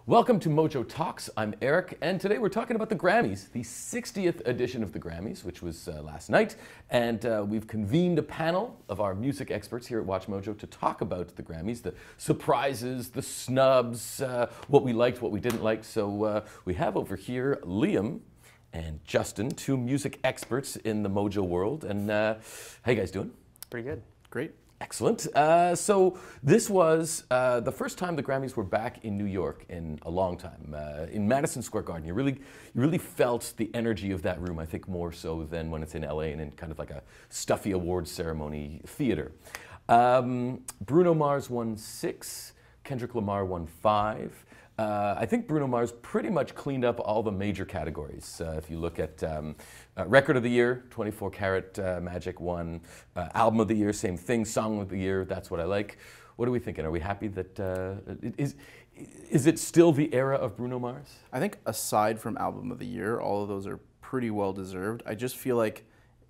Welcome to Mojo Talks. I'm Eric, and today we're talking about the Grammys, the 60th edition of the Grammys, which was last night. And we've convened a panel of our music experts here at WatchMojo to talk about the Grammys, the surprises, the snubs, what we liked, what we didn't like. So we have over here Liam and Justin, two music experts in the Mojo world. And how you guys doing? Pretty good. Great. Excellent. So this was the first time the Grammys were back in New York in a long time, in Madison Square Garden. You really felt the energy of that room, I think more so than when it's in LA and in kind of like a stuffy awards ceremony theater. Bruno Mars won 6, Kendrick Lamar won 5. I think Bruno Mars pretty much cleaned up all the major categories. If you look at Record of the Year, 24 Karat Magic won. Album of the Year, same thing. Song of the Year, That's What I Like. What are we thinking? Are we happy that, is it still the era of Bruno Mars? I think aside from Album of the Year, all of those are pretty well deserved. I just feel like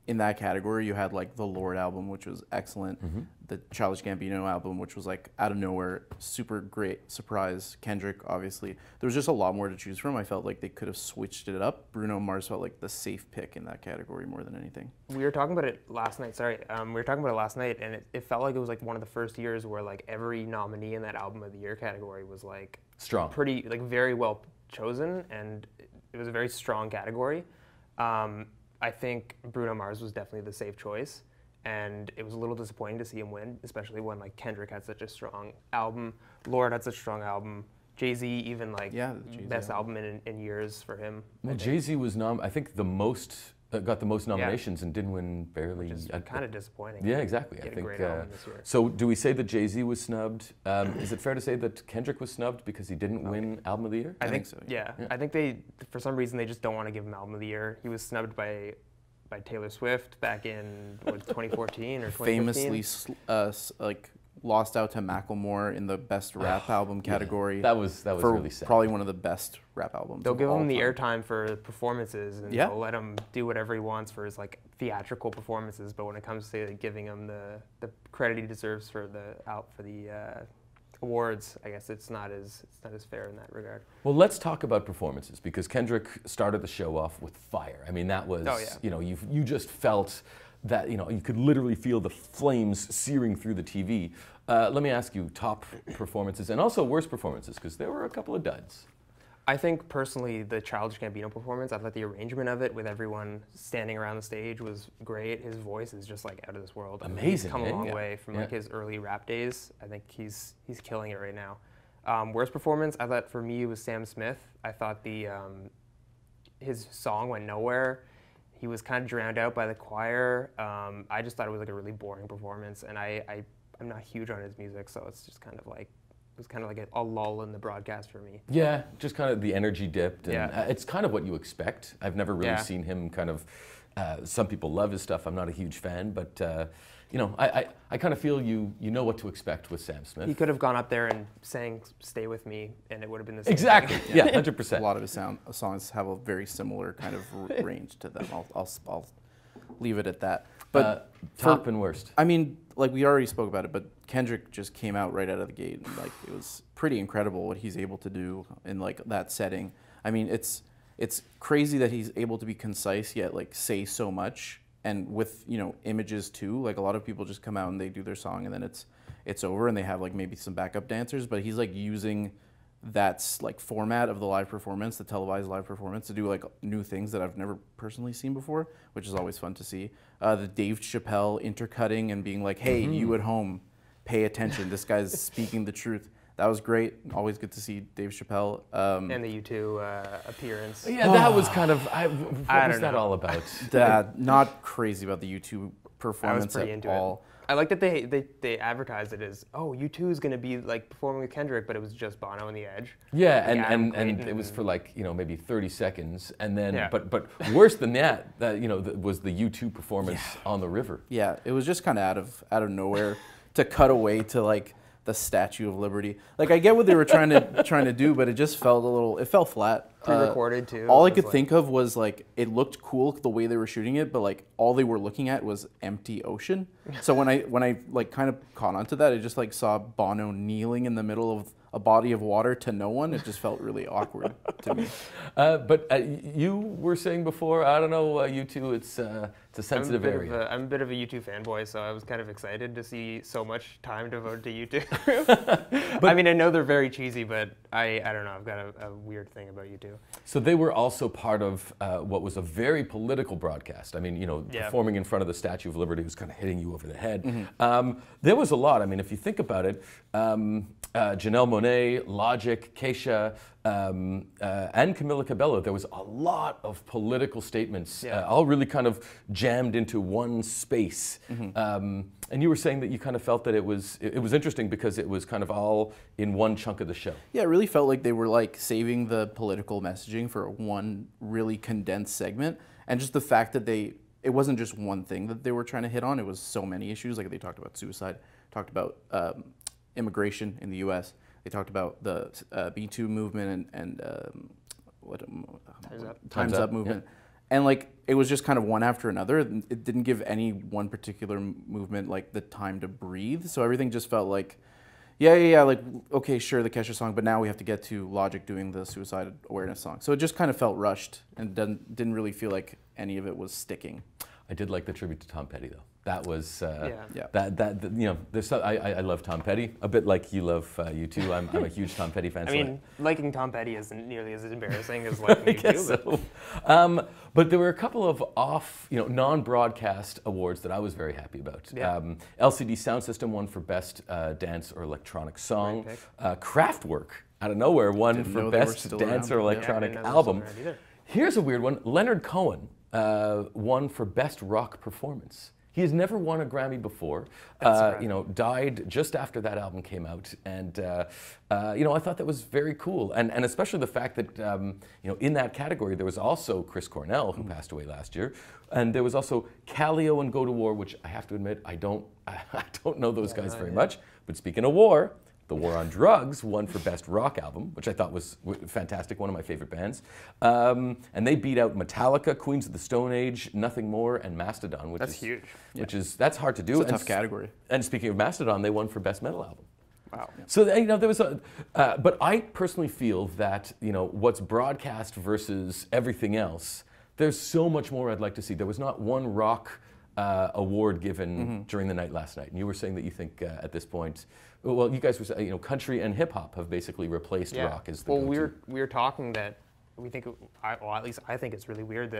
in that category, you had like the Lord album, which was excellent. The Childish Gambino album, which was like out of nowhere, super great surprise. Kendrick, obviously. There was just a lot more to choose from. I felt like they could have switched it up. Bruno Mars felt like the safe pick in that category more than anything. We were talking about it last night, we were talking about it last night, and it felt like it was like one of the first years where like every nominee in that Album of the Year category was like strong, pretty, like very well chosen, and it was a very strong category. I think Bruno Mars was definitely the safe choice, and it was a little disappointing to see him win, especially when like Kendrick had such a strong album, Lorde had such a strong album, Jay-Z even like best album in years for him. Well, Jay-Z was I think the most got the most nominations and didn't win barely. Which is kind of disappointing. Yeah, exactly. I think. Great album this year. So, do we say that Jay-Z was snubbed? Is it fair to say that Kendrick was snubbed because he didn't win Album of the Year? I think so. Yeah. I think they, for some reason, they just don't want to give him Album of the Year. He was snubbed by Taylor Swift back in 2014 or 2015. Famously, like lost out to Macklemore in the best rap album category. That was really sad. Probably one of the best rap albums. They'll give him the airtime for performances, and yeah, they'll let him do whatever he wants for his like theatrical performances. But when it comes to giving him the credit he deserves for the awards, I guess it's not as fair in that regard. Well, let's talk about performances, because Kendrick started the show off with fire. I mean, that was you just felt that you could literally feel the flames searing through the TV. Let me ask you, top performances and also worst performances, because there were a couple of duds. I think personally the Childish Gambino performance, I thought the arrangement of it with everyone standing around the stage was great. His voice is just like out of this world. Amazing. He's come a long way from like his early rap days. I think he's killing it right now. Worst performance, I thought for me it was Sam Smith. I thought his song went nowhere. He was kind of drowned out by the choir. I just thought it was like a really boring performance, and I'm not huge on his music, so it's just kind of like, it was kind of like a lull in the broadcast for me. Yeah, just kind of the energy dipped. And it's kind of what you expect. I've never really seen him kind of, some people love his stuff. I'm not a huge fan, but I kind of feel you know what to expect with Sam Smith. He could have gone up there and sang "Stay With Me," and it would have been the same. Exactly. Thing. Yeah, 100%. A lot of his songs have a very similar kind of range to them. I'll leave it at that. But top and worst. I mean, like we already spoke about it, but Kendrick just came out right out of the gate, and like it was pretty incredible what he's able to do in like that setting. I mean, it's crazy that he's able to be concise yet like say so much, and with images too. Like a lot of people just come out and they do their song and then it's over, and they have like maybe some backup dancers, but he's like using that's like format of the live performance, the televised live performance, to do like new things that I've never personally seen before, which is always fun to see. The Dave Chappelle intercutting and being like, hey, you at home, pay attention. This guy's speaking the truth. That was great. Always good to see Dave Chappelle. And the U2 appearance. Yeah, that was kind of, what was that all about? Not crazy about the U2 performance at all. I like that they advertised it as, oh, U2 is going to be like performing with Kendrick, but it was just Bono and The Edge. Yeah, and it was for like maybe 30 seconds, and then but worse than that, was the U2 performance on the river. Yeah, it was just kind of out of nowhere to cut away to like the Statue of Liberty. Like I get what they were trying to do, but it just felt it fell flat. Pre-recorded too. All I could think of was like it looked cool the way they were shooting it, but like all they were looking at was empty ocean. So when I like kind of caught onto that, I just like saw Bono kneeling in the middle of a body of water to no one. It just felt really awkward to me. But you were saying before, I don't know, you two, it's a sensitive area. I'm a bit of a U2 fanboy, so I was kind of excited to see so much time devoted to U2. I mean, I know they're very cheesy, but I don't know, I've got a weird thing about U2. So they were also part of what was a very political broadcast. I mean, you know, performing in front of the Statue of Liberty was kind of hitting you over the head. Mm-hmm. There was a lot. I mean, if you think about it, Janelle Monáe, Logic, Keisha, and Camila Cabello, there was a lot of political statements, all really kind of jammed into one space. Mm-hmm. And you were saying that you kind of felt that it was interesting because it was kind of all in one chunk of the show. Yeah, it really felt like they were like saving the political messaging for one really condensed segment, and just the fact that it wasn't just one thing that they were trying to hit on. It was so many issues. Like they talked about suicide, talked about immigration in the U.S. They talked about the Me Too movement and Time's Up movement. Yeah. And like it was just kind of one after another. It didn't give any one particular movement like the time to breathe. So everything just felt like, like, okay, sure, the Kesha song, but now we have to get to Logic doing the suicide awareness song. So it just kind of felt rushed and didn't really feel like any of it was sticking. I did like the tribute to Tom Petty, though. That was that you know. There's I love Tom Petty a bit like you love U2. I'm a huge Tom Petty fan. I mean, liking Tom Petty isn't nearly as embarrassing as liking U2. So. But there were a couple of non-broadcast awards that I was very happy about. Yeah. LCD Sound System won for Best Dance or Electronic Song. Kraftwerk out of nowhere won for Best Dance or Electronic Album. Here's a weird one. Leonard Cohen won for Best Rock Performance. He has never won a Grammy before. Died just after that album came out, and I thought that was very cool, and especially the fact that in that category there was also Chris Cornell, who passed away last year, and there was also Calio and Go to War, which I have to admit I don't know those guys very much. But speaking of war, The War on Drugs won for Best Rock Album, which I thought was fantastic, one of my favorite bands. And they beat out Metallica, Queens of the Stone Age, Nothing More, and Mastodon, which is huge. That's hard to do. It's a tough category. And speaking of Mastodon, they won for Best Metal Album. Wow. So there was but I personally feel that what's broadcast versus everything else, there's so much more I'd like to see. There was not one rock award given during the night last night, and you were saying that you think at this point. Well, you guys were saying, country and hip hop have basically replaced rock as the go-to. we were talking that we think, at least I think it's really weird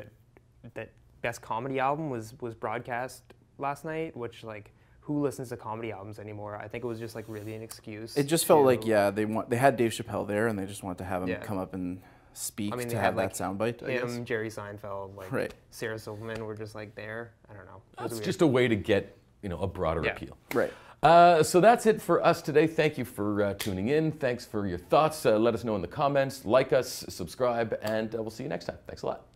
that Best Comedy Album was broadcast last night, which like who listens to comedy albums anymore? I think it was just like really an excuse. It just felt like they had Dave Chappelle there, and they just wanted to have him come up and speak to have that soundbite. Him, Jerry Seinfeld, Sarah Silverman were just like there. I don't know. It's just a way to get a broader appeal. Right. So that's it for us today. Thank you for tuning in. Thanks for your thoughts. Let us know in the comments. Like us, subscribe, and we'll see you next time. Thanks a lot.